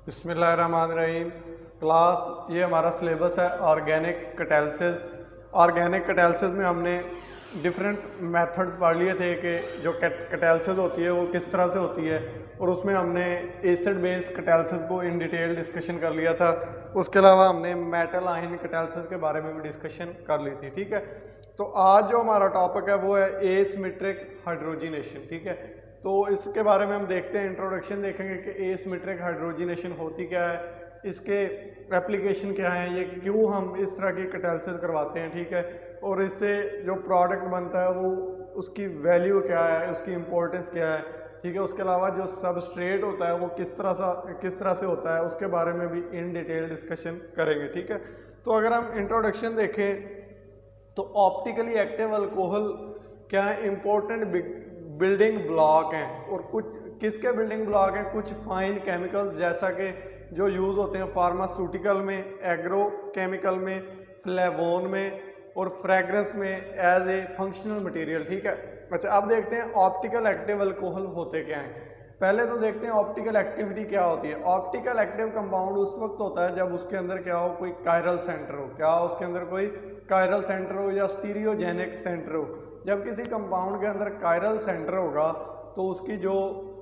बिस्मिल्लाहिर्रहमानिर्रहीम। क्लास ये हमारा सिलेबस है ऑर्गेनिक कैटालिसिस। ऑर्गेनिक कैटालिसिस में हमने डिफरेंट मेथड्स पढ़ लिए थे कि जो कैटालिसिस होती है वो किस तरह से होती है, और उसमें हमने एसिड बेस कैटालिसिस को इन डिटेल डिस्कशन कर लिया था। उसके अलावा हमने मेटल आयन कैटालिसिस के बारे में भी डिस्कशन कर ली थी। ठीक है, तो आज जो हमारा टॉपिक है वो है एसिमेट्रिक हाइड्रोजिनेशन। ठीक है, तो इसके बारे में हम देखते हैं, इंट्रोडक्शन देखेंगे कि एसिमेट्रिक हाइड्रोजिनेशन होती क्या है, इसके एप्लीकेशन क्या है, ये क्यों हम इस तरह की कैटालिसिस करवाते हैं। ठीक है, और इससे जो प्रोडक्ट बनता है वो उसकी वैल्यू क्या है, उसकी इम्पोर्टेंस क्या है। ठीक है, उसके अलावा जो सबस्ट्रेट होता है वो किस तरह से होता है, उसके बारे में भी इन डिटेल डिस्कशन करेंगे। ठीक है, तो अगर हम इंट्रोडक्शन देखें तो ऑप्टिकली एक्टिव अल्कोहल क्या है, इम्पोर्टेंट बिल्डिंग ब्लॉक हैं। और कुछ किसके बिल्डिंग ब्लॉक हैं, कुछ फाइन केमिकल्स जैसा कि जो यूज़ होते हैं फार्मास्यूटिकल में, एग्रो केमिकल में, फ्लेवोन में और फ्रेगरेंस में एज ए फंक्शनल मटेरियल। ठीक है, अच्छा अब देखते हैं ऑप्टिकल एक्टिव अल्कोहल होते क्या हैं। पहले तो देखते हैं ऑप्टिकल एक्टिविटी क्या होती है। ऑप्टिकल एक्टिव कंपाउंड उस वक्त होता है जब उसके अंदर क्या हो, कोई कायरल सेंटर हो। क्या हो, उसके अंदर कोई कायरल सेंटर हो या स्टीरियोजेनिक सेंटर हो। जब किसी कंपाउंड के अंदर कायरल सेंटर होगा तो उसकी जो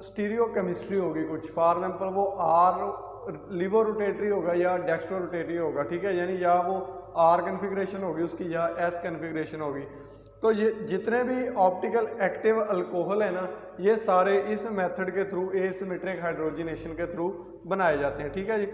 स्टीरियो केमिस्ट्री होगी कुछ, फॉर एग्जाम्पल वो आर लिवो रोटेटरी होगा या डेक्स्ट्रो रोटेटरी होगा। ठीक है, यानी या वो आर कन्फिग्रेशन होगी उसकी या एस कन्फिग्रेशन होगी। तो ये जितने भी ऑप्टिकल एक्टिव अल्कोहल है ना, ये सारे इस मेथड के थ्रू, एसिमेट्रिक हाइड्रोजिनेशन के थ्रू बनाए जाते हैं। ठीक है जी,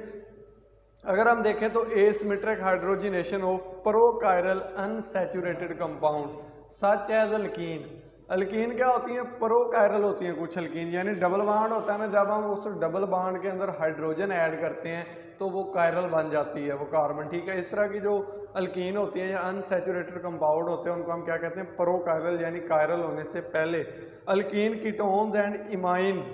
अगर हम देखें तो asymmetric hydrogenation of prochiral unsaturated compound such as alkene. Alkene क्या होती हैं, प्रोकायरल होती हैं कुछ अल्कीन, यानी डबल बॉन्ड होता है ना, जब हम उस डबल बॉन्ड के अंदर हाइड्रोजन ऐड करते हैं तो वो कायरल बन जाती है, वो कार्बन। ठीक है, इस तरह की जो अल्कीन होती हैं या अनसैचुरेटेड कंपाउंड होते हैं उनको हम क्या कहते हैं, प्रोकायरल, यानी कायरल होने से पहले। Alkene ketones and imines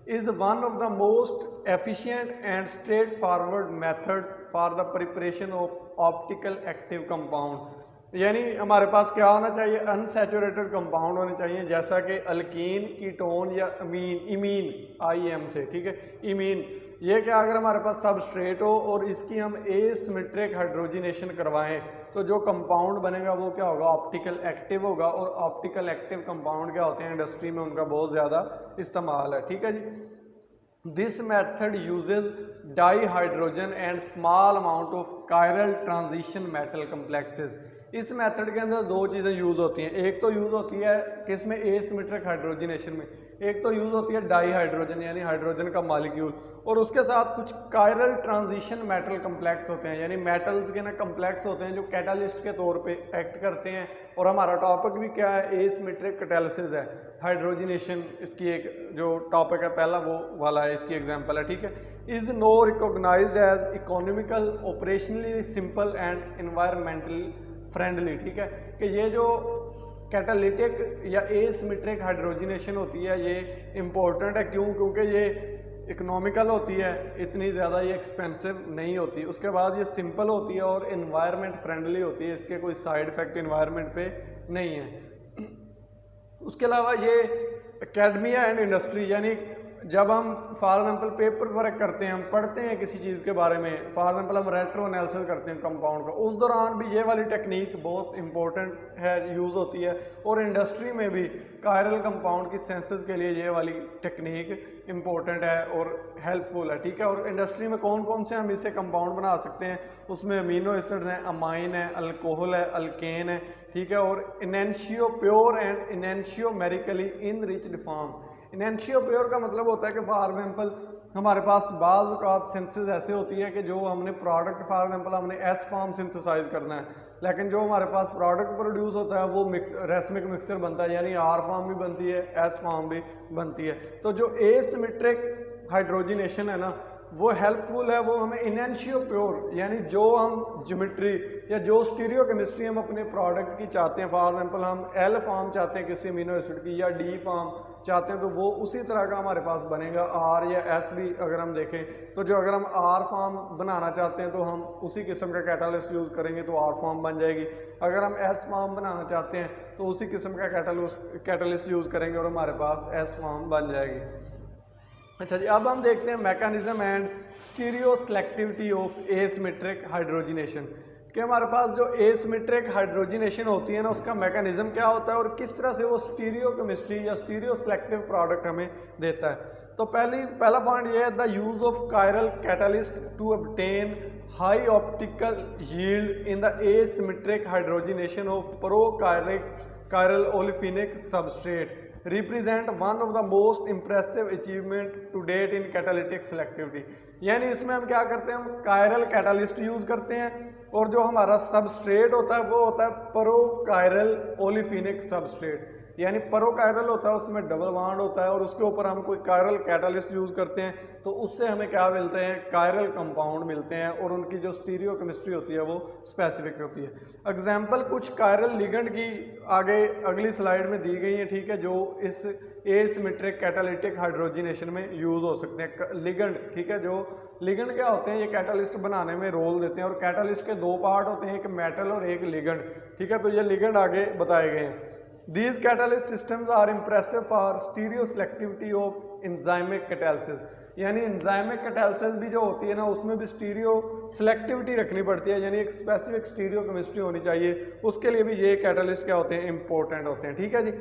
is one of the most efficient and straightforward methods for the preparation of optical active compound। यानी हमारे पास क्या होना चाहिए, अनसैचुरेटेड कंपाउंड होने चाहिए, जैसा कि अल्कीन, कीटोन या अमीन, इमीन IM से। ठीक है, इमीन ये क्या, अगर हमारे पास सबस्ट्रेट हो और इसकी हम एसिमेट्रिक हाइड्रोजिनेशन करवाएं तो जो कंपाउंड बनेगा वो क्या होगा, ऑप्टिकल एक्टिव होगा। और ऑप्टिकल एक्टिव कंपाउंड क्या होते हैं, इंडस्ट्री में उनका बहुत ज़्यादा इस्तेमाल है। ठीक है जी, this method uses dihydrogen and small amount of chiral transition metal complexes. इस मेथड के अंदर दो चीज़ें यूज़ होती हैं। एक तो यूज़ होती है किसमें, एसिमेट्रिक हाइड्रोजिनेशन में। एक तो यूज़ होती है डाई हाइड्रोजन यानी हाइड्रोजन का मॉलिक्यूल, और उसके साथ कुछ कायरल ट्रांजिशन मेटल कम्प्लेक्स होते हैं, यानी मेटल्स के ना कम्प्लेक्स होते हैं जो कैटालिस्ट के तौर पे एक्ट करते हैं। और हमारा टॉपिक भी क्या है, एसिमेट्रिक कैटालिसिस है, हाइड्रोजिनेशन इसकी एक जो टॉपिक है पहला वो वाला है, इसकी एग्जांपल है। ठीक है, is no recognised as economical, operationally simple and environmentally friendly. ठीक है, कि ये जो कैटालिटिक या एसिमेट्रिक हाइड्रोजिनेशन होती है ये इम्पोर्टेंट है। क्यों, क्योंकि ये इकोनॉमिकल होती है, इतनी ज़्यादा ये एक्सपेंसिव नहीं होती। उसके बाद ये सिंपल होती है और इन्वायरमेंट फ्रेंडली होती है, इसके कोई साइड इफ़ेक्ट इन्वायरमेंट पे नहीं है। उसके अलावा ये एकेडमिया एंड इंडस्ट्री, यानी जब हम फॉर एग्जाम्पल पेपर वर्क करते हैं, हम पढ़ते हैं किसी चीज़ के बारे में, फॉर एग्जाम्पल हम रेट्रो एनालिसिस करते हैं कंपाउंड का, उस दौरान भी ये वाली टेक्निक बहुत इंपॉर्टेंट है, यूज़ होती है। और इंडस्ट्री में भी कायरल कंपाउंड की सेंसेस के लिए ये वाली टेक्निक इंपॉर्टेंट है और हेल्पफुल है। ठीक है, और इंडस्ट्री में कौन कौन से हम इससे कंपाउंड बना सकते हैं, उसमें अमीनो एसिड्स हैं, अमाइन है, अल्कोहल है, अल्केन है। ठीक है, और enantiopure and enantiomerically enriched form. Enantiopure का मतलब होता है कि फॉर एग्जाम्पल हमारे पास बाज़ औक़ात सिंथेसिस ऐसे होती है कि जो हमने प्रोडक्ट, फॉर एग्जाम्पल हमने एस फॉर्म सिंथेसाइज करना है, लेकिन जो हमारे पास प्रोडक्ट प्रोड्यूस होता है वो रेसमिक मिक्सचर बनता है, यानी आर फॉर्म भी बनती है, एस फॉर्म भी बनती है। तो जो एसिमेट्रिक हाइड्रोजिनेशन है ना वो हेल्पफुल है, वो हमें इनेंशियो प्योर, यानी जो हम ज्योमेट्री या जो स्टीरियो केमिस्ट्री हम अपने प्रोडक्ट की चाहते हैं, फॉर एग्जाम्पल हम एल फॉर्म चाहते हैं किसी अमीनो एसिड की या डी फॉर्म चाहते हैं, तो वो उसी तरह का हमारे पास बनेगा। आर या एस भी अगर हम देखें तो जो अगर हम आर फॉर्म बनाना चाहते हैं तो हम उसी किस्म का कैटालिस्ट यूज़ करेंगे तो आर फॉर्म बन जाएगी। अगर हम एस फॉर्म बनाना चाहते हैं तो उसी किस्म का कैटालिस्ट यूज़ करेंगे और हमारे पास एस फॉर्म बन जाएगी। अच्छा जी, अब हम देखते हैं mechanism and stereo selectivity of asymmetric hydrogenation कि हमारे पास जो एसिमेट्रिक हाइड्रोजिनेशन होती है ना, उसका मैकेनिज्म क्या होता है और किस तरह से वो स्टीरियो केमिस्ट्री या स्टीरियो सेलेक्टिव प्रोडक्ट हमें देता है। तो पहला पॉइंट ये है the use of chiral catalyst to obtain high optical yield in the asymmetric hydrogenation of chiral olefinic substrate represent one of the most impressive achievement to date in catalytic selectivity. यानी इसमें हम क्या करते हैं, हम chiral catalyst use करते हैं और जो हमारा सबस्ट्रेट होता है वो होता है परोकायरल ओलिफिनिक सबस्ट्रेट। यानी परोकायरल होता है, उसमें डबल बॉन्ड होता है और उसके ऊपर हम कोई कायरल कैटालिस्ट यूज करते हैं तो उससे हमें क्या मिलते हैं, कायरल कंपाउंड मिलते हैं और उनकी जो स्टीरियो केमिस्ट्री होती है वो स्पेसिफिक होती है। एग्जाम्पल कुछ कायरल लिगेंड की आगे अगली स्लाइड में दी गई है, ठीक है, जो इस एसिमेट्रिक कैटालिटिक हाइड्रोजिनेशन में यूज हो सकते हैं लिगेंड। ठीक है, जो लिगेंड क्या होते हैं, ये कैटालिस्ट बनाने में रोल देते हैं और कैटालिस्ट के दो पार्ट होते हैं, एक मेटल और एक लिगेंड। ठीक है, तो ये लिगेंड आगे बताए गए हैं। These catalyst systems are impressive for stereoselectivity of enzymic catalysis। यानी एंजाइमिक कैटालिसिस भी जो होती है ना, उसमें भी स्टीरियो सेलेक्टिविटी रखनी पड़ती है, यानी एक स्पेसिफिक स्टीरियो केमिस्ट्री होनी चाहिए, उसके लिए भी ये कैटालिस्ट क्या होते हैं, इंपॉर्टेंट होते हैं। ठीक है जी,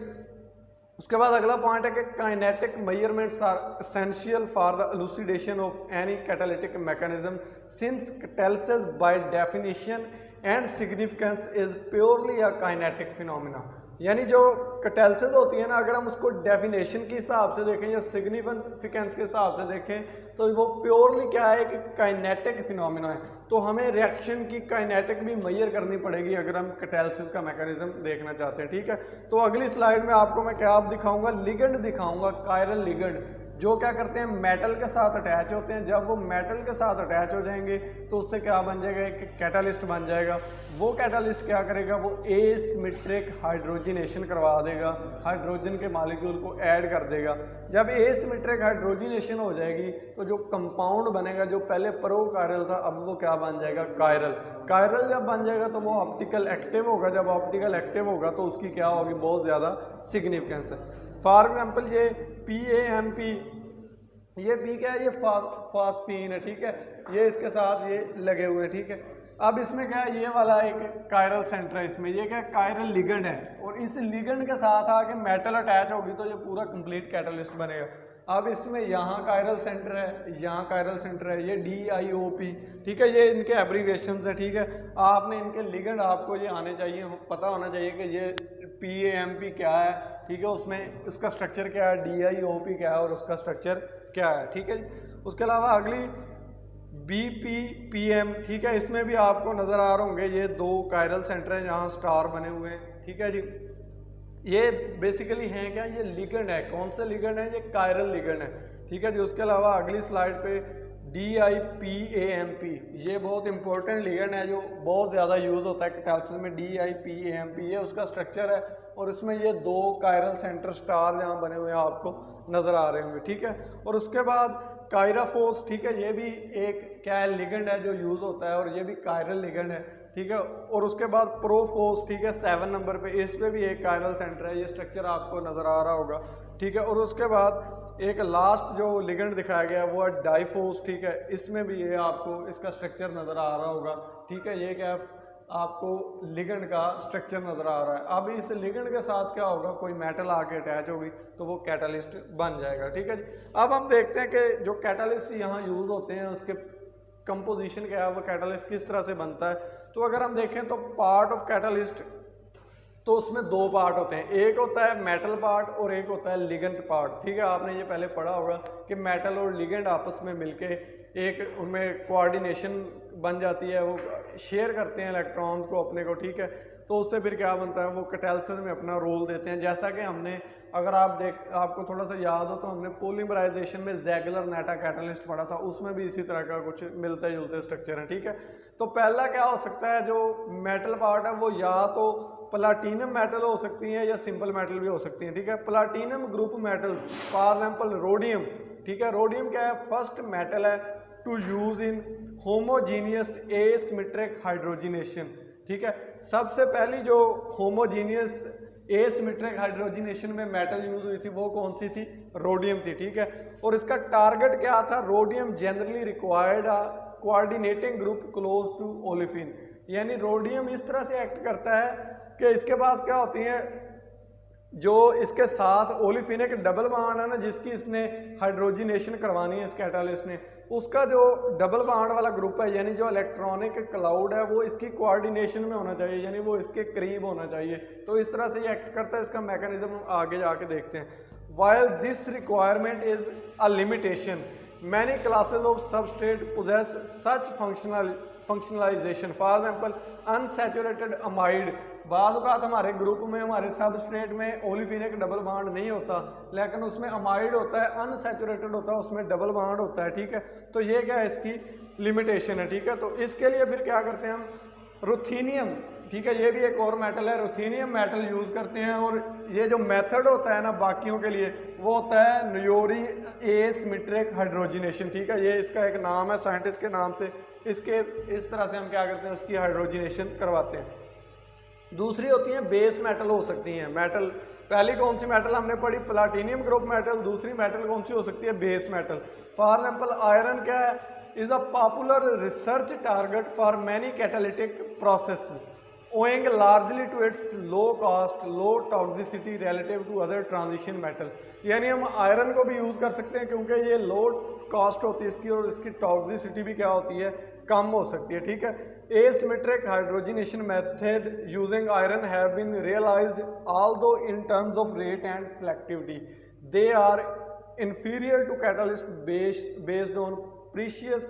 उसके बाद अगला पॉइंट है कि kinetic measurements are essential for the elucidation of any catalytic mechanism since catalysis by definition and significance is purely a kinetic phenomena. यानी जो कैटालिसिस होती है ना, अगर हम उसको डेफिनेशन के हिसाब से देखें या सिग्निफिकेंस के हिसाब से देखें तो वो प्योरली क्या है कि काइनेटिक फिनोमेना है। तो हमें रिएक्शन की काइनेटिक भी मेजर करनी पड़ेगी अगर हम कैटालिसिस का मैकेनिज्म देखना चाहते हैं। ठीक है, तो अगली स्लाइड में आपको मैं क्या दिखाऊंगा, लिगेंड दिखाऊंगा, कायरल लिगेंड, जो क्या करते हैं, मेटल के साथ अटैच होते हैं। जब वो मेटल के साथ अटैच हो जाएंगे तो उससे क्या बन जाएगा, एक कैटालिस्ट बन जाएगा। वो कैटालिस्ट क्या करेगा, वो एसिमेट्रिक हाइड्रोजिनेशन करवा देगा, हाइड्रोजन के मॉलिक्यूल को ऐड कर देगा। जब एसिमेट्रिक हाइड्रोजिनेशन हो जाएगी तो जो कंपाउंड बनेगा, जो पहले प्रोकायरल था, अब वो क्या बन जाएगा, कायरल। कायरल जब बन जाएगा तो वो ऑप्टिकल एक्टिव होगा। जब ऑप्टिकल एक्टिव होगा तो उसकी क्या होगी, बहुत ज़्यादा सिग्निफिकेंस है। फॉर एग्जाम्पल ये PAMP, ये पी क्या है, ये फास्फीन है। ठीक है, ये इसके साथ ये लगे हुए हैं। ठीक है, अब इसमें क्या है, ये वाला एक कायरल सेंटर है, इसमें ये क्या है, कायरल लिगेंड है और इस लिगेंड के साथ आके मेटल अटैच होगी तो ये पूरा कंप्लीट कैटालिस्ट बनेगा। अब इसमें यहाँ कायरल सेंटर है, यहाँ कायरल सेंटर है, ये DIOP। ठीक है, ये इनके एब्रीविएशंस है। ठीक है, आपने इनके लिगेंड आपको ये आने चाहिए, पता होना चाहिए कि ये PAMP क्या है। ठीक है, उसमें उसका स्ट्रक्चर क्या है, DIOP क्या है और उसका स्ट्रक्चर क्या है। ठीक है, उसके अलावा अगली BPPM। ठीक है, इसमें भी आपको नज़र आ रहे होंगे ये दो कायरल सेंटर हैं जहाँ स्टार बने हुए हैं। ठीक है जी, ये बेसिकली हैं क्या, ये लिगेंड है। कौन से लिगेंड है, ये कायरल लिगेंड है। ठीक है जी, उसके अलावा अगली स्लाइड पे DIPAMP, ये बहुत इंपॉर्टेंट लिगेंड है जो बहुत ज़्यादा यूज़ होता है कैटालिसिस में। DIPAMP ये उसका स्ट्रक्चर है और इसमें ये दो कायरल सेंटर स्टार जहाँ बने हुए हैं आपको नज़र आ रहे होंगे। ठीक है, और उसके बाद कायराफोस। ठीक है, ये भी एक क्या है, लिगेंड है जो यूज़ होता है और ये भी कायरल लिगेंड है। ठीक है, और उसके बाद प्रोफोस। ठीक है, 7 नंबर पे, इस पे भी एक कायरल सेंटर है, ये स्ट्रक्चर आपको नज़र आ रहा होगा। ठीक है, और उसके बाद एक लास्ट जो लिगेंड दिखाया गया वो है डाइफोस। ठीक है, इसमें भी ये आपको इसका स्ट्रक्चर नज़र आ रहा होगा। ठीक है, ये क्या आपको लिगेंड का स्ट्रक्चर नज़र आ रहा है। अब इस लिगेंड के साथ क्या होगा, कोई मेटल आके अटैच होगी तो वो कैटालिस्ट बन जाएगा। ठीक है जी, अब हम देखते हैं कि जो कैटालिस्ट यहाँ यूज़ होते हैं उसके कंपोजिशन क्या है, वो कैटालिस्ट किस तरह से बनता है। तो अगर हम देखें तो पार्ट ऑफ कैटालिस्ट, तो उसमें दो पार्ट होते हैं, एक होता है मेटल पार्ट और एक होता है लिगेंड पार्ट। ठीक है, आपने ये पहले पढ़ा होगा कि मेटल और लिगेंड आपस में मिलके एक उनमें कोऑर्डिनेशन बन जाती है, वो शेयर करते हैं इलेक्ट्रॉन्स को अपने को। ठीक है, तो उससे फिर क्या बनता है, वो कैटालिसिस में अपना रोल देते हैं। जैसा कि हमने, अगर आपको थोड़ा सा याद हो तो हमने पॉलीमराइजेशन में ज़ेगलर नेटा कैटालिस्ट पढ़ा था, उसमें भी इसी तरह का कुछ मिलते जुलते स्ट्रक्चर है। ठीक है, तो पहला क्या हो सकता है, जो मेटल पार्ट है वो या तो प्लाटीनम मेटल हो सकती हैं या सिंपल मेटल भी हो सकती हैं। ठीक है, platinum group metals, for example rhodium. ठीक है, रोडियम क्या है, फर्स्ट मेटल है to use in homogeneous asymmetric hydrogenation. ठीक है, सबसे पहली जो होमोजीनियस एसिमेट्रिक हाइड्रोजनेशन में मेटल यूज हुई थी वो कौन सी थी, रोडियम थी, ठीक है। और इसका टारगेट क्या था, rhodium generally required coordinating group close to olefin, यानी रोडियम इस तरह से एक्ट करता है कि इसके पास क्या होती है, जो इसके साथ ओलिफिन एक डबल बॉन्ड है ना, जिसकी इसने हाइड्रोजनेशन करवानी है इस कैटालिस्ट ने, उसका जो डबल बॉन्ड वाला ग्रुप है, यानी जो इलेक्ट्रॉनिक क्लाउड है वो इसकी कोऑर्डिनेशन में होना चाहिए, यानी वो इसके करीब होना चाहिए। तो इस तरह से ये एक्ट करता है, इसका मैकेनिज्म आगे जाके देखते हैं। While this requirement is a limitation, many classes of substrate poses such functionalization, for example unsaturated amide, बाज़ औक़ात हमारे ग्रुप में हमारे सबस्ट्रेट में ओलिफिन एक डबल बॉन्ड नहीं होता, लेकिन उसमें अमाइड होता है, अनसैचुरेटेड होता है, उसमें डबल बॉन्ड होता है, ठीक है। तो ये क्या है, इसकी लिमिटेशन है, ठीक है। तो इसके लिए फिर क्या करते हैं हम, रुथेनियम, ठीक है, ये भी एक और मेटल है, रुथेनियम मेटल यूज़ करते हैं। और ये जो मेथड होता है ना बाकियों के लिए, वो होता है न्यूरी एसिमेट्रिक हाइड्रोजनेशन, ठीक है। ये इसका एक नाम है साइंटिस्ट के नाम से, इसके इस तरह से हम क्या करते हैं, उसकी हाइड्रोजनेशन करवाते हैं। दूसरी होती है बेस मेटल हो सकती हैं मेटल, पहली कौन सी मेटल हमने पढ़ी, प्लाटिनियम ग्रुप मेटल, दूसरी मेटल कौन सी हो सकती है, base metal. For example iron क्या है, is a popular research target for many catalytic process owing largely to its low cost, low toxicity relative to other transition metal, यानी हम iron को भी यूज़ कर सकते हैं क्योंकि ये लो कॉस्ट होती है इसकी, और इसकी टॉक्सिसिटी भी क्या होती है, कम हो सकती है, ठीक है। Asymmetric hydrogenation method using iron have been realised although in terms of rate and selectivity they are inferior to catalyst based on precious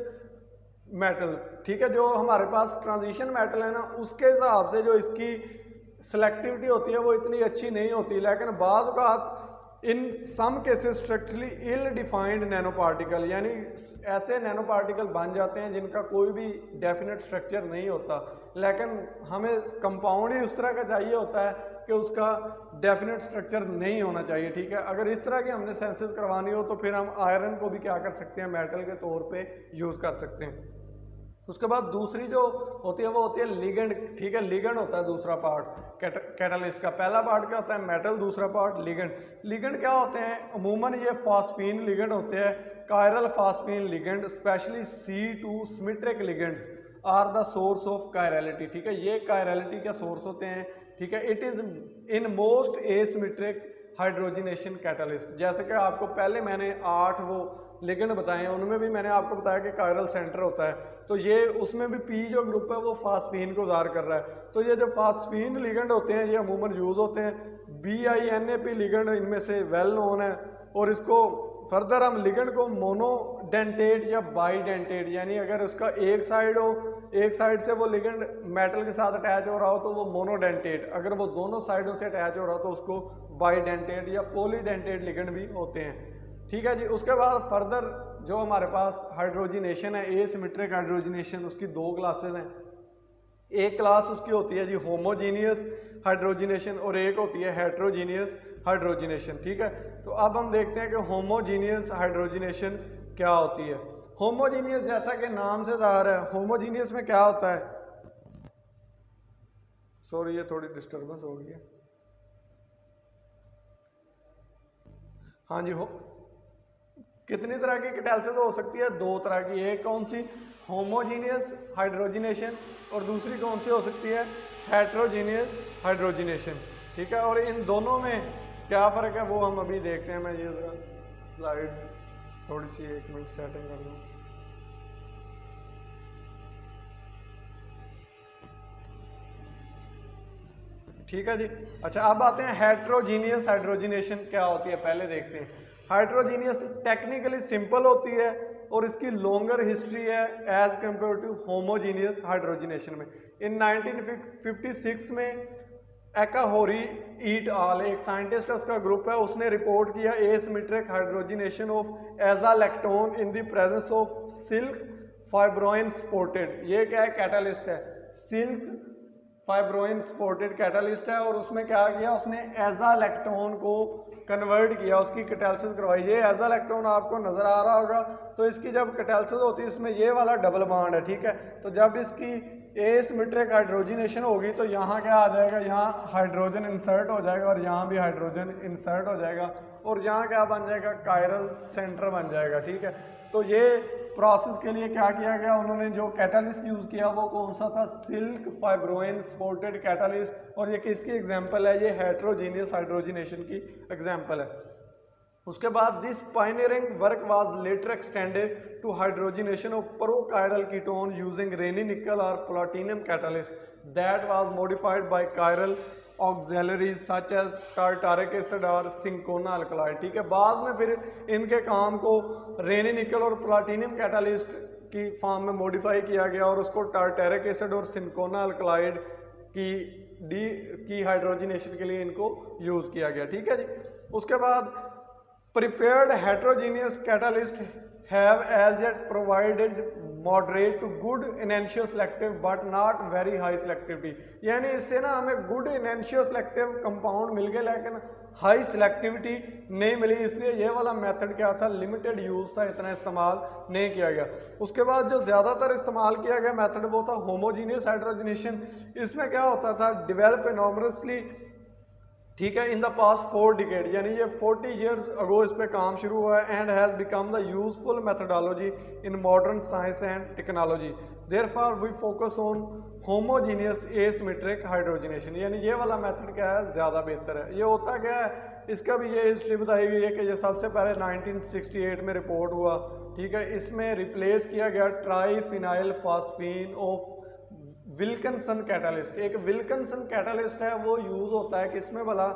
metal, ठीक है। जो हमारे पास ट्रांजिशन मेटल है ना, उसके हिसाब से जो इसकी सिलेक्टिविटी होती है वो इतनी अच्छी नहीं होती, लेकिन बाज़ औक़ात इन सम केसेस स्ट्रक्चरली इल डिफाइंड नैनो पार्टिकल, यानी ऐसे नैनो पार्टिकल बन जाते हैं जिनका कोई भी डेफिनेट स्ट्रक्चर नहीं होता, लेकिन हमें कंपाउंड ही उस तरह का चाहिए होता है कि उसका डेफिनेट स्ट्रक्चर नहीं होना चाहिए, ठीक है। अगर इस तरह की हमने सेंसेस करवानी हो तो फिर हम आयरन को भी क्या कर सकते हैं, मेटल के तौर पे यूज़ कर सकते हैं। उसके बाद दूसरी जो होती है वो होती है लिगेंड, ठीक है। लिगेंड होता है दूसरा पार्ट कैटालिस्ट का, पहला पार्ट क्या होता है, मेटल, दूसरा पार्ट लिगेंड। लिगेंड क्या होते हैं, अमूमन ये फॉस्फीन लिगेंड होते हैं, chiral phosphine ligand, specially C2 symmetric ligands are the source of chirality, ठीक है। ये कायरलिटी का सोर्स होते हैं, ठीक है। It is in most asymmetric hydrogenation catalyst, जैसे कि आपको पहले मैंने 8 वो लिगेंड बताए हैं, उनमें भी मैंने आपको बताया कि कायरल सेंटर होता है, तो ये उसमें भी पी जो ग्रुप है वो फास्फीन को ज़ाहिर कर रहा है। तो ये जो फास्फीन लिगेंड होते हैं ये अमूमन यूज़ होते हैं, BINAP लिगेंड इनमें से वेल नोन है। और इसको फर्दर हम लिगेंड को मोनोडेंटेट या बाईडेंटेट, यानी अगर उसका एक साइड हो, एक साइड से वो लिगेंड मेटल के साथ अटैच हो रहा हो तो वो मोनोडेंटेट, अगर वो दोनों साइडों से अटैच हो रहा हो तो उसको बाईडेंटेट या पॉलीडेंटेट लिगेंड भी होते हैं, ठीक है जी। उसके बाद फर्दर जो हमारे पास हाइड्रोजनेशन है, एसिमेट्रिक हाइड्रोजनेशन, उसकी 2 क्लासेस हैं। एक क्लास उसकी होती है जी होमोजीनियस हाइड्रोजनेशन और एक होती है हेट्रोजीनियस हाइड्रोजनेशन, ठीक है। तो अब हम देखते हैं कि होमोजीनियस हाइड्रोजनेशन क्या होती है। होमोजीनियस जैसा कि नाम से ज़ाहिर है, होमोजीनियस में क्या होता है, सॉरी ये थोड़ी डिस्टर्बेंस हो गई है, हाँ जी। कितनी तरह की कैटालिसिस हो सकती है, 2 तरह की, एक कौन सी, होमोजीनियस हाइड्रोजनेशन, और दूसरी कौन सी हो सकती है, हेट्रोजीनियस हाइड्रोजनेशन, ठीक है। और इन दोनों में क्या फ़र्क है वो हम अभी देखते हैं। मैं ये स्लाइड्स थोड़ी सी 1 मिनट सेटिंग कर लूँ। ठीक है जी। अच्छा अब आते हैं हेट्रोजीनियस हाइड्रोजनेशन क्या होती है, पहले देखते हैं। हाइड्रोजीनियस टेक्निकली सिंपल होती है और इसकी लॉन्गर हिस्ट्री है as compare to homogeneous hydrogenation में। इन 1956 में एकाहोरी ईट आल, एक साइंटिस्ट है, उसका ग्रुप है, उसने रिपोर्ट किया asymmetric hydrogenation of azlactone in the presence of silk fibroin supported. ये क्या है, कैटालिस्ट है, सिल्क फाइब्रोइन स्पोर्टेड कैटालिस्ट है। और उसमें क्या किया, उसने एजालेक्टोन को कन्वर्ट किया, उसकी कैटालिसिस करवाई। ये एज़ाइलेक्ट्रॉन आपको नज़र आ रहा होगा। तो इसकी जब कैटालिसिस होती है इसमें ये वाला डबल बॉन्ड है, ठीक है। तो जब इसकी एसिमेट्रिक हाइड्रोजनेशन होगी तो यहाँ क्या आ जाएगा, यहाँ हाइड्रोजन इंसर्ट हो जाएगा और यहाँ भी हाइड्रोजन इंसर्ट हो जाएगा और यहाँ क्या बन जाएगा, कायरल सेंटर बन जाएगा, ठीक है। तो ये प्रोसेस के लिए क्या किया गया, उन्होंने जो कैटालिस्ट यूज़ किया वो कौन सा था, सिल्क फाइब्रोइन सपोर्टेड कैटालिस्ट। और ये किसकी एग्जांपल है, ये हेट्रोजीनियस हाइड्रोजनेशन की एग्जांपल है। उसके बाद this pioneering work was later extended to hydrogenation of prochiral ketone using Raney nickel और platinum catalyst that was modified by chiral auxiliaries such as tartaric acid और सिंकोना अल्कलाइड, ठीक है। बाद में फिर इनके काम को रेनी निकल और प्लैटिनम कैटालिस्ट की फॉर्म में मॉडिफाई किया गया और उसको टार्टारिक एसिड और सिंकोना अल्कलाइड की हाइड्रोजनेशन के लिए इनको यूज़ किया गया, ठीक है जी। उसके बाद prepared heterogeneous catalyst have as yet provided moderate to good enantioselective selective but not very high selectivity, यानी इससे ना हमें good enantioselective selective कंपाउंड मिल गए लेकिन हाई सिलेक्टिविटी नहीं मिली, इसलिए ये वाला मेथड क्या था, लिमिटेड यूज था, इतना इस्तेमाल नहीं किया गया। उसके बाद जो ज़्यादातर इस्तेमाल किया गया मेथड वो था होमोजीनियस हाइड्रोजनेशन। इसमें क्या होता था, डेवलप इनॉर्मसली, ठीक है, इन द पास्ट 4 डिकेड, यानी ये 40 ईयर्स अगो इस पे काम शुरू हुआ है and has become the useful methodology in modern science and technology. Therefore we focus on homogeneous asymmetric hydrogenation, यानी ये वाला मेथड क्या है, ज़्यादा बेहतर है। ये होता क्या है, इसका भी ये हिस्ट्री बताई गई है कि ये सबसे पहले 1968 में रिपोर्ट हुआ, ठीक है। इसमें रिप्लेस किया गया triphenyl phosphine of Wilkinson catalyst. एक विल्किंसन कैटालिस्ट है, वो यूज़ होता है किसमें भला,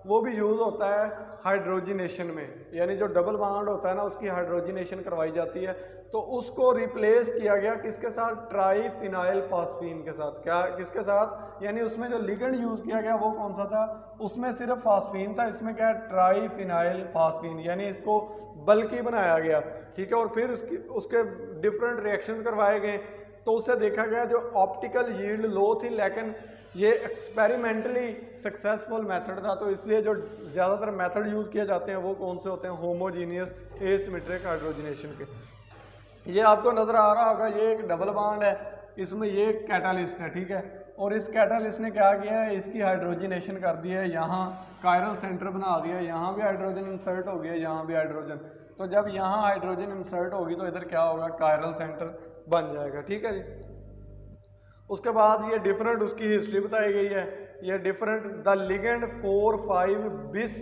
वो भी यूज़ होता है हाइड्रोजनेशन में, यानी जो डबल बॉन्ड होता है ना उसकी हाइड्रोजनेशन करवाई जाती है। तो उसको रिप्लेस किया गया किसके साथ, ट्राईफिनाइल फास्फीन के साथ। क्या, किसके साथ, यानी उसमें जो लिगेंड यूज़ किया गया वो कौन सा था, उसमें सिर्फ फास्फीन था, इसमें क्या है, ट्राईफिनाइल फास्फीन, यानी इसको बल्कि बनाया गया, ठीक है। और फिर उसके डिफरेंट रिएक्शंस करवाए गए तो उससे देखा गया जो ऑप्टिकल यील्ड लो थी, लेकिन ये एक्सपेरिमेंटली सक्सेसफुल मेथड था। तो इसलिए जो ज़्यादातर मेथड यूज़ किए जाते हैं वो कौन से होते हैं, होमोजीनियस एसिमेट्रिक हाइड्रोजनेशन के। ये आपको नज़र आ रहा होगा, ये एक डबल बॉन्ड है, इसमें ये कैटालिस्ट है, ठीक है। और इस कैटालिस्ट ने क्या किया है, इसकी हाइड्रोजनेशन कर दी है, यहाँ कायरल सेंटर बना दिया, यहाँ भी हाइड्रोजन इंसर्ट हो गया, यहाँ भी हाइड्रोजन। तो जब यहाँ हाइड्रोजन इंसर्ट होगी तो इधर क्या होगा, कायरल सेंटर बन जाएगा, ठीक है जी। उसके बाद ये डिफरेंट उसकी हिस्ट्री बताई गई है। ये डिफरेंट द लिगेंड 4,5 बिस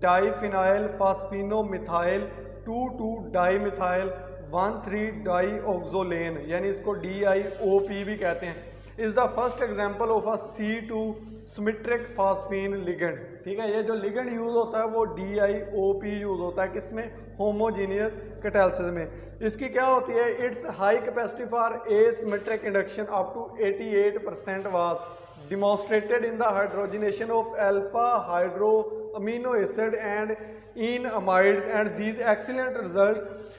डाईफिनाइल फास्फिनोमिथाइल 2,2 डाईमिथाइल 1,3 डाईऑक्सोलेन, यानी इसको DIOP भी कहते हैं, is the first example of a C2 symmetric phosphine ligand, ठीक है। ये जो लिगेंड यूज होता है वो DIOP यूज होता है, किसमें, होमोजीनियस कैटालिसिस में। इसकी क्या होती है, it's high capacity for asymmetric induction up to 88% was demonstrated in the hydrogenation of alpha hydro amino acid and in amides and these excellent result,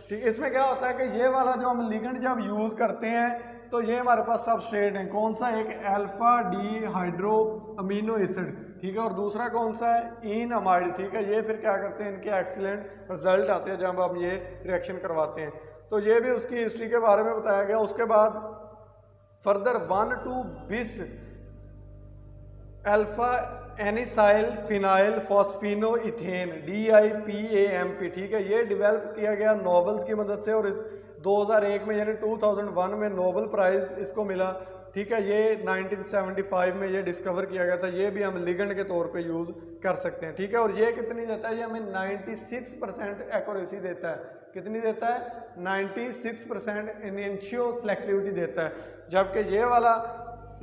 ठीक। इसमें क्या होता है कि ये वाला जो हम लिगेंड जब यूज करते हैं तो ये हमारे पास सबस्ट्रेट है, कौन सा, एक alpha D hydro amino acid, ठीक है, और दूसरा कौन सा है, इन अमाइड, ठीक है। ये फिर क्या करते हैं, इनके एक्सीलेंट रिजल्ट आते हैं जब हम ये रिएक्शन करवाते हैं। तो ये भी उसकी हिस्ट्री के बारे में बताया गया। उसके बाद फर्दर 1,2 बिस अल्फा एनिसाइल फिनाइल फॉस्फिनो इथेन DIPAMP, ठीक है। ये डेवलप किया गया नोबल्स की मदद से और इस 2001 में यानी 2001 में नोबल प्राइज़ इसको मिला, ठीक है। ये 1975 में ये डिस्कवर किया गया था। ये भी हम लिगेंड के तौर पे यूज़ कर सकते हैं, ठीक है। और ये कितनी देता है, ये हमें 96% एक्यूरेसी देता है, कितनी देता है, 96% इनिशियो सेलेक्टिविटी देता है। जबकि ये वाला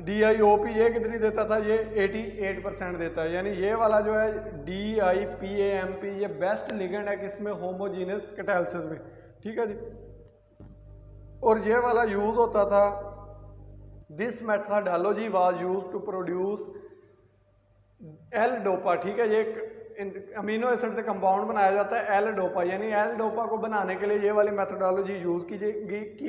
DIOP ये कितनी देता था, ये 88% देता है। यानी ये वाला जो है DIPAMP ये बेस्ट लिगेंड है किसमें, होमोजीनियस कैटालिसिस में, ठीक है जी। और ये वाला यूज होता था, this methodology was use to produce L dopa, ठीक है। ये एक अमीनो एसिड से कंपाउंड बनाया जाता है L-डोपा, यानी L-डोपा को बनाने के लिए ये वाली मेथडोलॉजी यूज की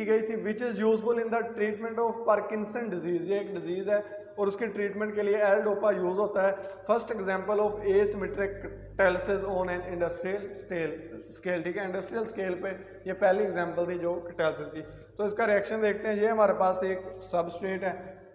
गई थी, which is useful in the treatment of Parkinson disease. ये एक डिजीज है और उसकी ट्रीटमेंट के लिए एल डोपा यूज होता है। First example of asymmetric catalysis on an industrial scale, ठीक है, इंडस्ट्रियल स्केल पे ये पहली एग्जांपल थी जो कैटालिसिस की। तो इसका रिएक्शन देखते हैं। ये हमारे पास एक सबस्ट्रेट है,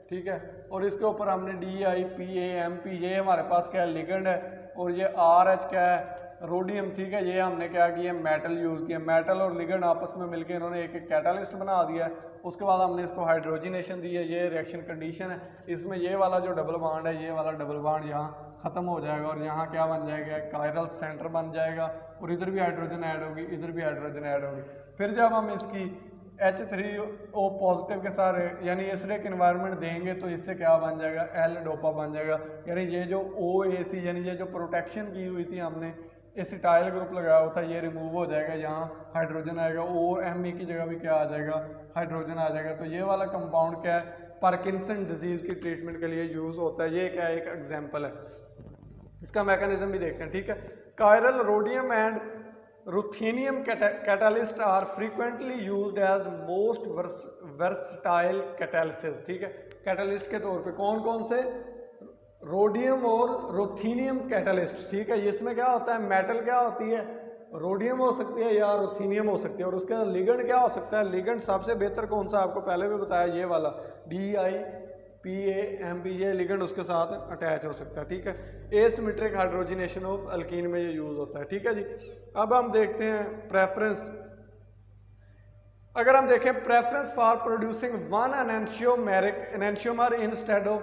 ठीक है, और इसके ऊपर हमने DIPAMP, ये हमारे पास क्या है, लिगेंड है, और ये RH क्या है, रोडियम, ठीक है। ये हमने क्या किया, मेटल यूज़ किया, मेटल और लिगेंड आपस में मिलकर इन्होंने एक एक कैटालिस्ट बना दिया है। उसके बाद हमने इसको हाइड्रोजनेशन दी है, ये रिएक्शन कंडीशन है। इसमें ये वाला जो डबल बॉन्ड है, ये वाला डबल बॉन्ड यहाँ ख़त्म हो जाएगा और यहाँ क्या बन जाएगा, कायरल सेंटर बन जाएगा, और इधर भी हाइड्रोजन ऐड होगी, इधर भी हाइड्रोजन ऐड होगी। फिर जब हम इसकी H3O पॉजिटिव के साथ यानी एसिडिक इन्वायरमेंट देंगे तो इससे क्या बन जाएगा, एल डोपा बन जाएगा। यानी ये जो OAC यानी ये जो प्रोटेक्शन की हुई थी हमने, एसिटाइल ग्रुप लगाया हुआ था, ये रिमूव हो जाएगा, यहाँ हाइड्रोजन आएगा, OMe की जगह भी क्या आ जाएगा, हाइड्रोजन आ जाएगा। तो ये वाला कंपाउंड क्या है, पार्किंसन डिजीज़ की ट्रीटमेंट के लिए यूज़ होता है। ये क्या है, एक एग्जाम्पल है। इसका मैकेनिज्म भी देखते हैं, ठीक है। Chiral rhodium and ruthenium catalyst are frequently used as most versatile catalysis, ठीक है। कैटालिस्ट के तौर पे कौन कौन से, रोडियम और रुथेनियम कैटालिस्ट, ठीक है। इसमें क्या होता है, मेटल क्या होती है, रोडियम हो सकती है या रुथेनियम हो सकती है, और उसके लिगेंड क्या हो सकता है, लिगेंड सबसे बेहतर कौन सा, आपको पहले भी बताया, ये वाला DIPAMP, ये लिगेंड उसके साथ अटैच हो सकता है, ठीक है। एसिमेट्रिक हाइड्रोजनेशन ऑफ अल्कीन में ये यूज होता है, ठीक है जी। अब हम देखते हैं प्रेफरेंस। अगर हम देखें preference for producing one enantiomer instead of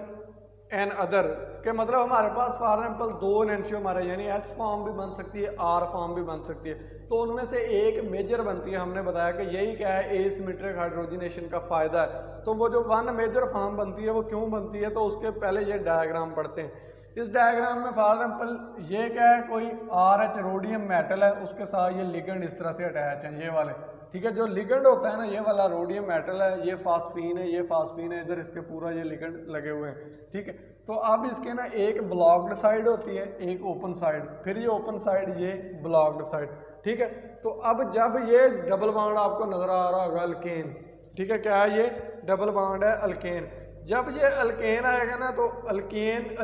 an other, के मतलब हमारे पास फॉर एग्जाम्पल 2 एनेंशियोमर है, यानी S फॉर्म भी बन सकती है, R फॉर्म भी बन सकती है। तो उनमें से एक मेजर बनती है, हमने बताया कि यही क्या है, एसिमेट्रिक हाइड्रोजनेशन का फायदा है। तो वो जो वन मेजर फॉर्म बनती है वो क्यों बनती है, तो उसके पहले ये डायग्राम पढ़ते हैं। इस डायग्राम में फॉर एग्जाम्पल ये क्या है, कोई RH रोडियम मेटल है, उसके साथ ये लिगेंड इस तरह से अटैच है, ये वाले, ठीक है। जो लिगेंड होता है ना, ये वाला रोडियम मेटल है, ये फास्फीन है, ये फास्फीन है, इधर इसके पूरा ये लिगेंड लगे हुए हैं, ठीक है। तो अब इसके ना एक ब्लॉक्ड साइड होती है, एक ओपन साइड, फिर ये ओपन साइड, ये ब्लॉक्ड साइड, ठीक है। तो अब जब ये डबल बॉन्ड आपको नजर आ रहा होगा अल्केन, ठीक है, क्या है ये, डबल बॉन्ड है अल्केन। जब ये अल्केन आएगा ना तो अल्कीन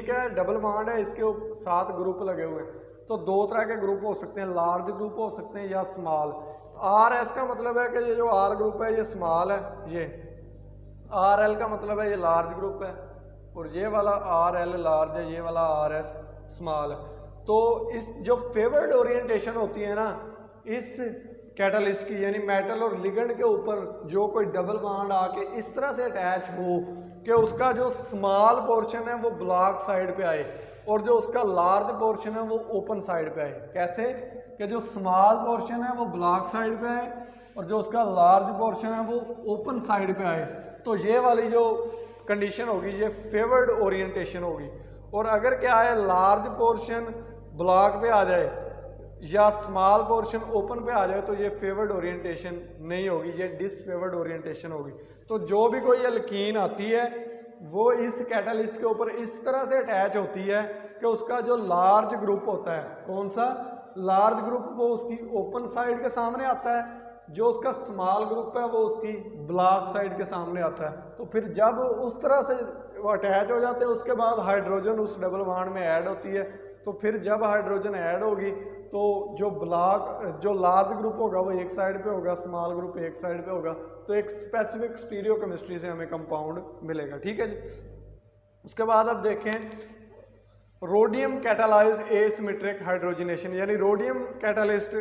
क्या है, डबल बॉन्ड है, इसके 7 ग्रुप लगे हुए हैं। तो 2 तरह के ग्रुप हो सकते हैं, लार्ज ग्रुप हो सकते हैं या स्मॉल। RS का मतलब है कि ये जो R ग्रुप है ये स्मॉल है, ये RL का मतलब है ये लार्ज ग्रुप है, और ये वाला RL लार्ज है, ये वाला RS स्मॉल है। तो इस जो फेवर्ड ओरिएंटेशन होती है ना इस कैटालिस्ट की, यानी मेटल और लिगेंड के ऊपर जो कोई डबल बॉन्ड आके इस तरह से अटैच हो कि उसका जो स्मॉल पोर्शन है वो ब्लॉक साइड पे आए और जो उसका लार्ज पोर्शन है वो ओपन साइड पे आए। कैसे कि जो स्मॉल पोर्शन है वो ब्लॉक साइड पे आए और जो उसका लार्ज पोर्शन है वो ओपन साइड पे आए। तो ये वाली जो कंडीशन होगी ये फेवर्ड ओरिएंटेशन होगी। और अगर क्या है, लार्ज पोर्शन ब्लॉक पे आ जाए या स्मॉल पोर्शन ओपन पे आ जाए तो ये फेवर्ड ओरिएंटेशन नहीं होगी, ये डिसफेवर्ड ओरिएंटेशन होगी। तो जो भी कोई अल्कीन आती है वो इस कैटालिस्ट के ऊपर इस तरह से अटैच होती है कि उसका जो लार्ज ग्रुप होता है, कौन सा लार्ज ग्रुप, वो उसकी ओपन साइड के सामने आता है, जो उसका स्मॉल ग्रुप है वो उसकी ब्लॉक साइड के सामने आता है। तो फिर जब उस तरह से वो अटैच हो जाते हैं उसके बाद हाइड्रोजन उस डबल बॉन्ड में ऐड होती है। तो फिर जब हाइड्रोजन ऐड होगी तो जो लार्ज ग्रुप होगा वो एक साइड पे होगा, स्मॉल ग्रुप एक साइड पे होगा। तो एक स्पेसिफिक स्टीरियो केमिस्ट्री से हमें कंपाउंड मिलेगा, ठीक है जी। उसके बाद अब देखें रोडियम कैटालाइज्ड एसिमेट्रिक हाइड्रोजनेशन, यानी रोडियम कैटालिस्ट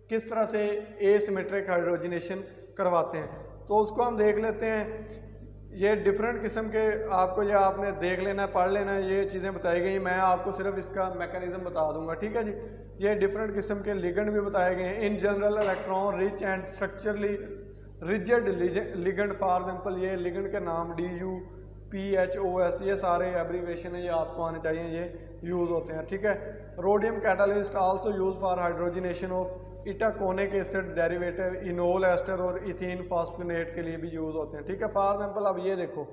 किस तरह से एसिमेट्रिक हाइड्रोजनेशन करवाते हैं। तो उसको हम देख लेते हैं। ये डिफरेंट किस्म के आपको ये आपने देख लेना है, पढ़ लेना है, ये चीज़ें बताई गई। मैं आपको सिर्फ इसका मैकेनिज्म बता दूंगा, ठीक है जी। ये डिफरेंट किस्म के लिगेंड भी बताए गए हैं। In general electron rich and structurally rigid ligand, for example ये लिगेंड के नाम DUPHOS, ये सारे एब्रीवेशन है, ये आपको आने चाहिए, ये यूज़ होते हैं, ठीक है। Rhodium catalyst also use for hydrogenation of itaconic acid derivative, enol ester और इथीन फॉस्फोनेट के लिए भी यूज़ होते हैं, ठीक है। फॉर एग्जाम्पल अब ये देखो,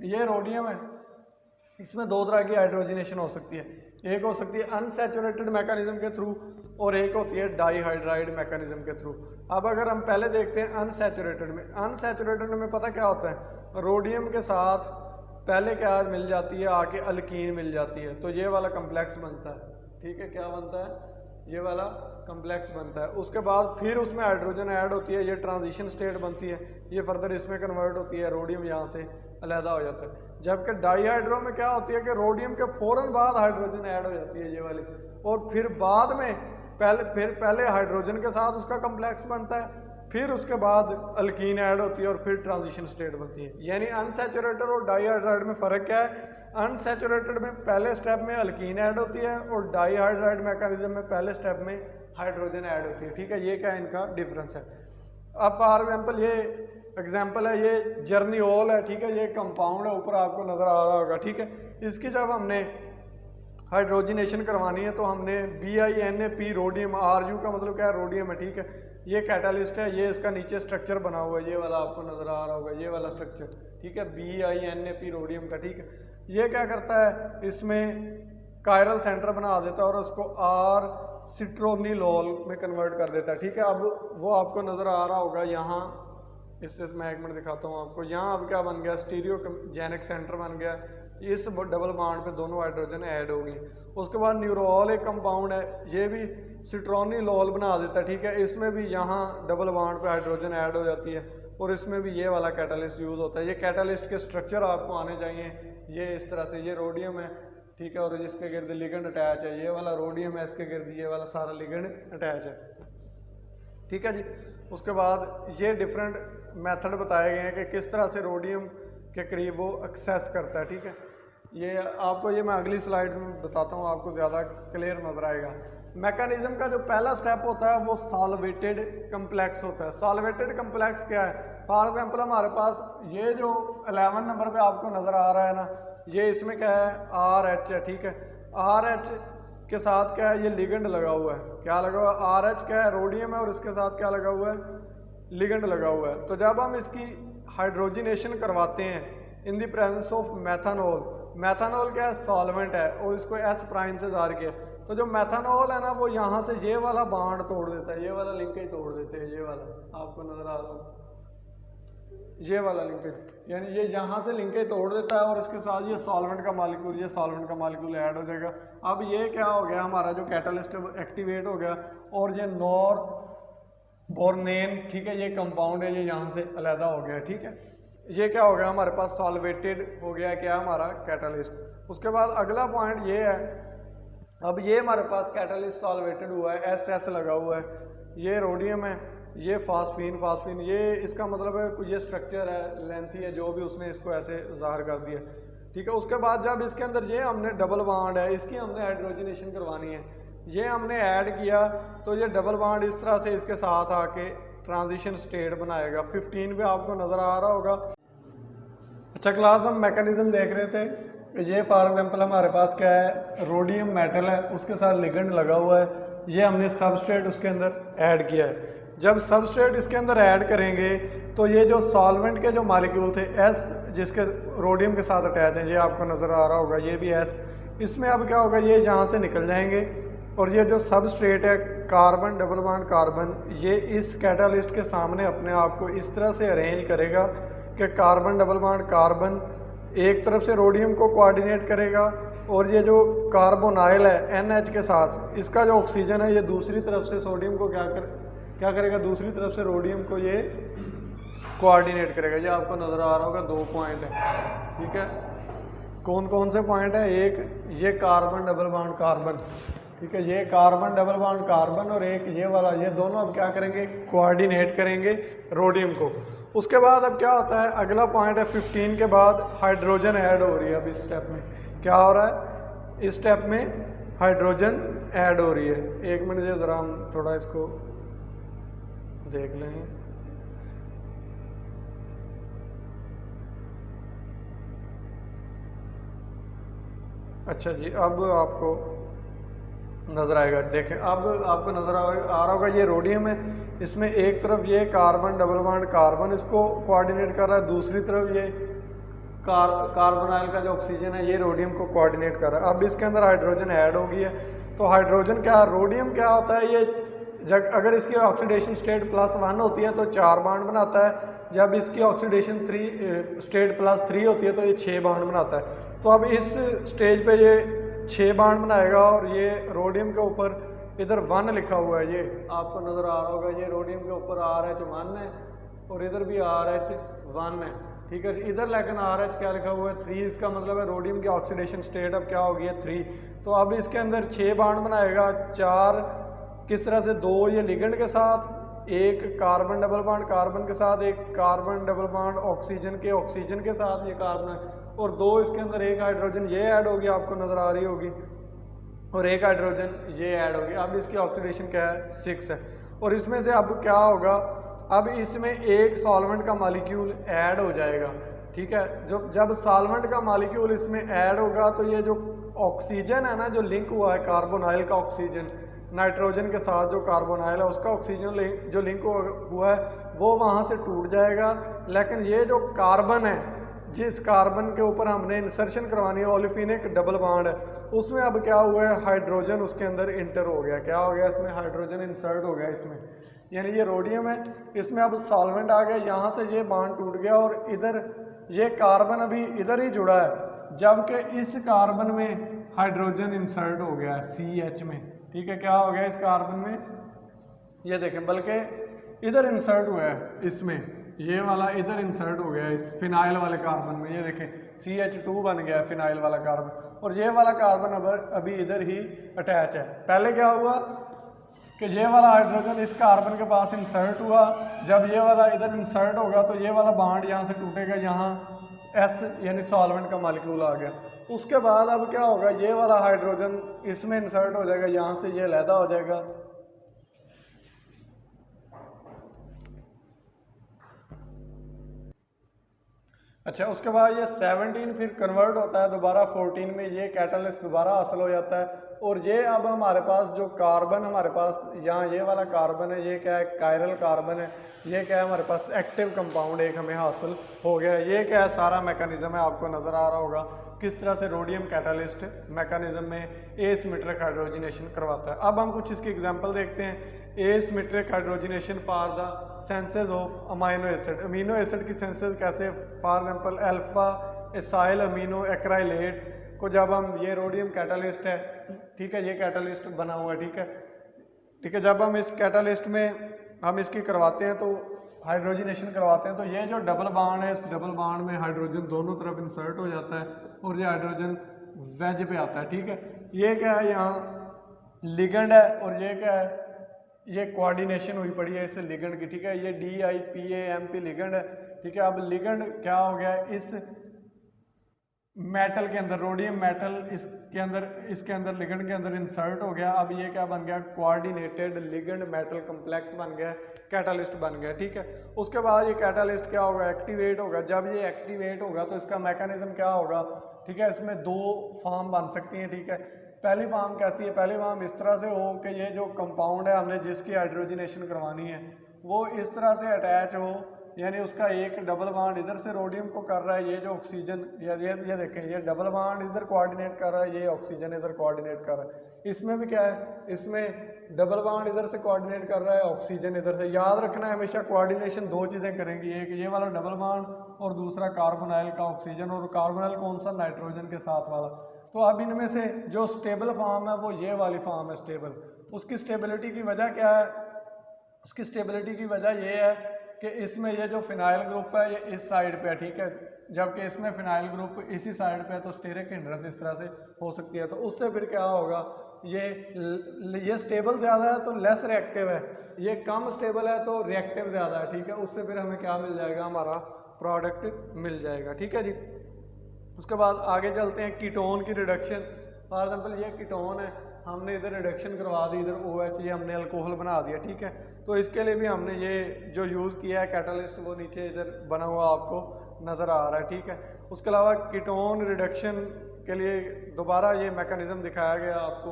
ये रोडियम है, इसमें 2 तरह की हाइड्रोजनेशन हो सकती है। एक हो सकती है अनसैचुरेटेड मैकेनिज्म के थ्रू और एक होती है डाईहाइड्राइड मैकेनिज्म के थ्रू। अब अगर हम पहले देखते हैं अनसैचुरेटेड में, अनसैचुरेटेड में पता क्या होता है, रोडियम के साथ पहले क्या मिल जाती है, आके अल्कीन मिल जाती है, तो ये वाला कम्प्लेक्स बनता है। ठीक है, क्या बनता है, ये वाला कम्प्लेक्स बनता है। उसके बाद फिर उसमें हाइड्रोजन ऐड होती है, ये ट्रांजिशन स्टेट बनती है, ये फर्दर इसमें कन्वर्ट होती है, रोडियम यहाँ से अलहदा हो जाता है। जबकि डाईहाइड्रो में क्या होती है कि रोडियम के फ़ौरन बाद हाइड्रोजन ऐड हो जाती है, ये वाली, और फिर बाद में पहले हाइड्रोजन के साथ उसका कम्प्लेक्स बनता है, फिर उसके बाद अल्कीन ऐड होती है और फिर ट्रांजिशन स्टेट बनती है। यानी अनसैचुरेटेड और डाईहाइड्राइड में फ़र्क क्या है, अनसैचुरेटेड में पहले स्टेप में अल्कीन ऐड होती है और डाईहाइड्राइड मैकेनिज्म में पहले स्टेप में हाइड्रोजन ऐड होती है। ठीक है, ये क्या इनका डिफरेंस है। अब फॉर एग्जांपल ये एग्जांपल है, ये जर्नियोल है। ठीक है, ये कंपाउंड है, ऊपर आपको नज़र आ रहा होगा। ठीक है, इसकी जब हमने हाइड्रोजिनेशन करवानी है तो हमने BiNaP रोडियम, RU का मतलब क्या है, रोडियम है। ठीक है, ये कैटालिस्ट है, ये इसका नीचे स्ट्रक्चर बना हुआ है, ये वाला आपको नज़र आ रहा होगा, ये वाला स्ट्रक्चर। ठीक है, BiNaP रोडियम का। ठीक है, ये क्या करता है, इसमें कायरल सेंटर बना देता है और उसको R सिट्रोनिलोल में कन्वर्ट कर देता है। ठीक है, अब वो आपको नज़र आ रहा होगा यहाँ, इससे मैं एक मिनट दिखाता हूँ आपको। यहाँ अब क्या बन गया, स्टीरियोजेनिक सेंटर बन गया, इस डबल बॉन्ड पे दोनों हाइड्रोजन ऐड होगी। उसके बाद न्यूरोल एक कंपाउंड है, ये भी सिट्रोनिलोल बना देता है। ठीक है, इसमें भी यहाँ डबल बॉन्ड पे हाइड्रोजन ऐड हो जाती है और इसमें भी ये वाला कैटालिस्ट यूज़ होता है। ये कैटालिस्ट के स्ट्रक्चर आपको आने चाहिए, ये इस तरह से, ये रोडियम है। ठीक है, और जिसके गिर्द लिगेंड अटैच है, ये वाला रोडियम है, इसके गिर्द ये वाला सारा लिगेंड अटैच है। ठीक है जी, उसके बाद ये डिफरेंट मेथड बताए गए हैं कि किस तरह से रोडियम के करीब वो एक्सेस करता है। ठीक है, ये आपको मैं अगली स्लाइड में बताता हूँ, आपको ज़्यादा क्लियर नजर आएगा। मैकेनिज्म का जो पहला स्टेप होता है वो सॉल्वेटेड कम्प्लेक्स होता है। सॉल्वेटेड कम्प्लेक्स क्या है, फॉर एग्जांपल हमारे पास ये जो 11 नंबर पे आपको नज़र आ रहा है ना, ये इसमें क्या है, RH है। ठीक है, RH के साथ क्या है, ये लिगेंड लगा हुआ है। क्या लगा हुआ है, RH क्या है, रोडियम है, और इसके साथ क्या लगा हुआ है, लिगेंड लगा हुआ है। तो जब हम इसकी हाइड्रोजिनेशन करवाते हैं इन द प्रेजेंस ऑफ मैथानॉल, मैथानॉल क्या है, सॉल्वेंट है, और इसको S प्राइम से जार किया, तो जो मैथानॉल है ना वो यहाँ से ये वाला बांड तोड़ देता है, ये वाला लिंकेज तोड़ देते हैं, ये वाला आपको नजर आ रहा है, ये वाला लिंकेज, यानी ये यहाँ से लिंकेज तोड़ देता है और इसके साथ ये सॉल्वेंट का मालिक्यूल, ये सॉल्वेंट का मालिक्यूल ऐड हो जाएगा। अब ये क्या हो गया, हमारा जो कैटालिस्ट एक्टिवेट हो गया और ये नॉर बोर्नेन, ठीक है, ये कंपाउंड है, ये यहाँ से अलहदा हो गया। ठीक है, ये क्या हो गया, हमारे पास सॉल्वेटेड हो गया क्या, हमारा कैटालिस्ट। उसके बाद अगला पॉइंट ये है, अब ये हमारे पास कैटालिस्ट सॉल्वेटेड हुआ है, SS लगा हुआ है, ये रोडियम है, ये फास्फीन, ये इसका मतलब है ये स्ट्रक्चर है, लेंथी है, जो भी उसने इसको ऐसे ज़ाहिर कर दिया। ठीक है, उसके बाद जब इसके अंदर ये हमने डबल बॉन्ड है, इसकी हमने हाइड्रोजनेशन करवानी है, ये हमने ऐड किया तो ये डबल बॉन्ड इस तरह से इसके साथ आके ट्रांजिशन स्टेट बनाएगा। 15 पे आपको नज़र आ रहा होगा। अच्छा क्लास, हम मैकेनिज्म देख रहे थे, ये फॉर एग्जांपल हमारे पास क्या है, रोडियम मेटल है, उसके साथ लिगेंड लगा हुआ है, ये हमने सबस्ट्रेट उसके अंदर ऐड किया है। जब सबस्ट्रेट इसके अंदर ऐड करेंगे तो ये जो सॉल्वेंट के जो मालिक्यूल थे S, जिसके रोडियम के साथ अटैच हैं, ये आपको नज़र आ रहा होगा, ये भी S, इसमें अब क्या होगा, ये यहाँ से निकल जाएंगे और ये जो सबस्ट्रेट है कार्बन डबल बॉन्ड कार्बन, ये इस कैटालिस्ट के सामने अपने आप को इस तरह से अरेंज करेगा कि कार्बन डबल बॉन्ड कार्बन एक तरफ से रोडियम को कोऑर्डिनेट करेगा और ये जो कार्बोनाइल है NH के साथ, इसका जो ऑक्सीजन है ये दूसरी तरफ से सोडियम को क्या करेगा, दूसरी तरफ से रोडियम को ये कोऑर्डिनेट करेगा। ये आपको नज़र आ रहा होगा, 2 पॉइंट है। ठीक है, कौन कौन से पॉइंट है, एक ये कार्बन डबल बॉन्ड कार्बन, ठीक है, ये कार्बन डबल बॉन्ड कार्बन, और एक ये वाला, ये दोनों अब क्या करेंगे, कोऑर्डिनेट करेंगे रोडियम को। उसके बाद अब क्या होता है, अगला पॉइंट है 15 के बाद हाइड्रोजन ऐड हो रही है। अब इस स्टेप में क्या हो रहा है, इस स्टेप में हाइड्रोजन ऐड हो रही है। 1 मिनट ज़रा हम थोड़ा इसको देख लें। अच्छा जी, अब आपको नज़र आएगा, देखें अब आपको नज़र आ रहा होगा, ये रोडियम है, इसमें एक तरफ ये कार्बन डबल बॉन्ड कार्बन इसको कोऑर्डिनेट कर रहा है, दूसरी तरफ ये कार्बोनाइल का जो ऑक्सीजन है ये रोडियम को कोऑर्डिनेट कर रहा है। अब इसके अंदर हाइड्रोजन ऐड हो गई है, तो हाइड्रोजन क्या, रोडियम क्या होता है, ये अगर इसकी ऑक्सीडेशन स्टेट +1 होती है तो 4 बॉन्ड बनाता है, जब इसकी ऑक्सीडेशन 3 स्टेट +3 होती है तो ये 6 बॉन्ड बनाता है। तो अब इस स्टेज पे ये 6 बॉन्ड बनाएगा और ये रोडियम के ऊपर इधर 1 लिखा हुआ है, ये आपको नज़र आ रहा होगा, ये रोडियम के ऊपर RH1 है और इधर भी RH1 है, ठीक है। इधर लेकिन RH क्या लिखा हुआ है 3, इसका मतलब है रोडियम की ऑक्सीडेशन स्टेट अब क्या होगी है 3। तो अब इसके अंदर 6 बॉन्ड बनाएगा, 4 किस तरह से, 2 ये लिगेंड के साथ, एक कार्बन डबल बॉन्ड कार्बन के साथ, एक कार्बन डबल बॉन्ड ऑक्सीजन के साथ, ये कार्बन है, और 2 इसके अंदर एक हाइड्रोजन ये ऐड होगी, आपको नज़र आ रही होगी, और एक हाइड्रोजन ये ऐड होगी। अब इसकी ऑक्सीडेशन क्या है 6 है। और इसमें से अब क्या होगा, अब इसमें एक सॉल्वेंट का मॉलिक्यूल ऐड हो जाएगा, ठीक है। जब सॉल्वेंट का मॉलिक्यूल इसमें ऐड होगा तो ये जो ऑक्सीजन है ना, जो लिंक हुआ है कार्बोनाइल का ऑक्सीजन नाइट्रोजन के साथ, जो कार्बोनाइल है उसका ऑक्सीजन जो लिंक हुआ है वो वहाँ से टूट जाएगा। लेकिन ये जो कार्बन है, जिस कार्बन के ऊपर हमने इंसर्शन करवानी है, ओलिफिनिक डबल बॉन्ड है, उसमें अब क्या हुआ है, हाइड्रोजन उसके अंदर इंटर हो गया। क्या हो गया, इसमें हाइड्रोजन इंसर्ट हो गया इसमें, यानी ये रोडियम है, इसमें अब सॉल्वेंट आ गया, यहाँ से ये बॉन्ड टूट गया और इधर ये कार्बन अभी इधर ही जुड़ा है, जबकि इस कार्बन में हाइड्रोजन इंसर्ट हो गया है CH में, ठीक है। क्या हो गया इस कार्बन में, ये देखें, बल्कि इधर इंसर्ट हुआ है, इसमें ये वाला इधर इंसर्ट हो गया है इस फिनाइल वाले कार्बन में, ये देखें CH2 बन गया है फिनाइल वाला कार्बन, और ये वाला कार्बन अभी इधर ही अटैच है। पहले क्या हुआ कि ये वाला हाइड्रोजन इस कार्बन के पास इंसर्ट हुआ, जब ये वाला इधर इंसर्ट होगा तो ये वाला बॉन्ड यहाँ से टूटेगा, यहाँ S यानी सॉल्वेंट का मॉलिक्यूल आ गया। उसके बाद अब क्या होगा, ये वाला हाइड्रोजन इसमें इंसर्ट हो जाएगा, यहाँ से ये अलहदा हो जाएगा, अच्छा। उसके बाद ये 17 फिर कन्वर्ट होता है दोबारा 14 में, ये कैटलिस्ट दोबारा हासिल हो जाता है, और ये अब हमारे पास जो कार्बन हमारे पास यहाँ ये वाला कार्बन है, ये क्या है, कायरल कार्बन है, ये क्या है हमारे पास एक्टिव कंपाउंड एक हमें हासिल हो गया है। ये क्या है, सारा मैकेनिज्म है, आपको नज़र आ रहा होगा किस तरह से रोडियम कैटालिस्ट मैकेनिज्म में एसिमेट्रिक हाइड्रोजनेशन करवाता है। अब हम कुछ इसकी एग्जांपल देखते हैं। Asymmetric hydrogenation for the senses of amino acid, amino acid की सेंसेस कैसे, for example alpha acyl amino acrylate को जब हम, ये रोडियम कैटालिस्ट है, ठीक है, ये कैटालिस्ट बना हुआ है, ठीक है, जब हम इस कैटालिस्ट में हम इसकी करवाते हैं तो हाइड्रोजनेशन करवाते हैं, तो ये जो डबल बॉन्ड है, इस डबल बॉन्ड में हाइड्रोजन दोनों तरफ इंसर्ट हो जाता है और ये हाइड्रोजन वेज पे आता है, ठीक है। ये क्या है, यहाँ लिगेंड है, और ये क्या है, ये कोऑर्डिनेशन हुई पड़ी है इस लिगेंड की, ठीक है, ये DIPAMP लिगेंड है, ठीक है। अब लिगेंड क्या हो गया, इस मेटल के अंदर, रोडियम मेटल इसके अंदर लिगेंड के अंदर इंसर्ट हो गया। अब ये क्या बन गया, कोऑर्डिनेटेड लिगेंड मेटल कॉम्प्लेक्स बन गया, कैटालिस्ट बन गया, ठीक है। उसके बाद ये कैटालिस्ट क्या होगा, एक्टिवेट होगा। जब ये एक्टिवेट होगा तो इसका मैकेनिज्म क्या होगा, ठीक है, इसमें 2 फॉर्म बन सकती हैं, ठीक है। पहली फॉर्म कैसी है, पहली फॉर्म इस तरह से हो कि ये जो कंपाउंड है हमने जिसकी हाइड्रोजनेशन करवानी है वो इस तरह से अटैच हो, यानी उसका एक डबल बॉन्ड इधर से रोडियम को कर रहा है, ये जो ऑक्सीजन, ये देखें, ये डबल बॉन्ड इधर कोऑर्डिनेट कर रहा है, ये ऑक्सीजन इधर कोऑर्डिनेट कर रहा है। इसमें भी क्या है, इसमें डबल बॉन्ड इधर से कोऑर्डिनेट कर रहा है, ऑक्सीजन इधर से। याद रखना है हमेशा कोऑर्डिनेशन 2 चीज़ें करेंगी, एक ये वाला डबल बॉन्ड और दूसरा कार्बोनाइल का ऑक्सीजन, और कार्बोनाइल कौन सा, नाइट्रोजन के साथ वाला। तो अब इनमें से जो स्टेबल फॉर्म है वो ये वाली फॉर्म है स्टेबल। उसकी स्टेबिलिटी की वजह क्या है, उसकी स्टेबिलिटी की वजह ये है कि इसमें ये जो फिनाइल ग्रुप है ये इस साइड पे है, ठीक है, जबकि इसमें फिनाइल ग्रुप इसी साइड पे है, तो स्टेरिक हिंड्रेंस इस तरह से हो सकती है। तो उससे फिर क्या होगा, ये स्टेबल ज़्यादा है तो लेस रिएक्टिव है, ये कम स्टेबल है तो रिएक्टिव ज़्यादा है, ठीक है। उससे फिर हमें क्या मिल जाएगा, हमारा प्रोडक्ट मिल जाएगा, ठीक है जी। उसके बाद आगे चलते हैं, कीटोन की रिडक्शन। फॉर एग्जांपल ये कीटोन है, हमने इधर रिडक्शन करवा दी, इधर OH ये हमने अल्कोहल बना दिया, ठीक है। तो इसके लिए भी हमने ये जो यूज़ किया है कैटालिस्ट, वो नीचे इधर बना हुआ आपको नज़र आ रहा है, ठीक है। उसके अलावा कीटोन रिडक्शन के लिए दोबारा ये मैकेनिज्म दिखाया गया आपको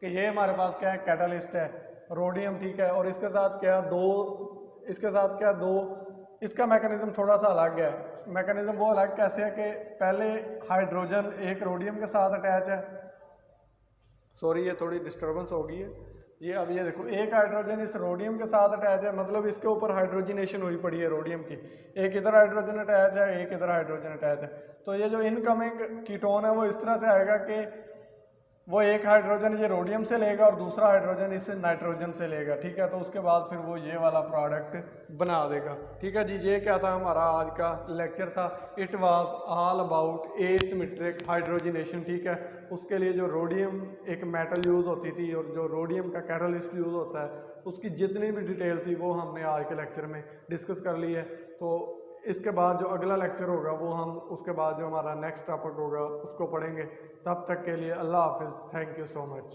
कि ये हमारे पास क्या है, कैटालिस्ट है रोडियम, ठीक है, और इसके साथ क्या दो इसका मैकेनिज्म थोड़ा सा अलग है। मैकेनिज्म वो अलग कैसे है कि पहले हाइड्रोजन एक रोडियम के साथ अटैच है, सॉरी ये थोड़ी डिस्टर्बेंस हो गई है, जी अब ये देखो एक हाइड्रोजन इस रोडियम के साथ अटैच है, मतलब इसके ऊपर हाइड्रोजनेशन हुई पड़ी है रोडियम की। एक इधर हाइड्रोजन अटैच है, एक इधर हाइड्रोजन अटैच है। तो ये जो इनकमिंग कीटोन है वो इस तरह से आएगा कि वो एक हाइड्रोजन ये रोडियम से लेगा और दूसरा हाइड्रोजन इस नाइट्रोजन से लेगा, ठीक है। तो उसके बाद फिर वो ये वाला प्रोडक्ट बना देगा, ठीक है जी। ये क्या था हमारा आज का लेक्चर था, it was all about asymmetric hydrogenation, ठीक है। उसके लिए जो रोडियम एक मेटल यूज़ होती थी और जो रोडियम का कैटलिस्ट यूज़ होता है, उसकी जितनी भी डिटेल थी वो हमने आज के लेक्चर में डिस्कस कर ली है। तो इसके बाद जो अगला लेक्चर होगा वो हम उसके बाद जो हमारा नेक्स्ट टॉपिक होगा उसको पढ़ेंगे। तब तक के लिए अल्लाह हाफिज़, थैंक यू सो मच।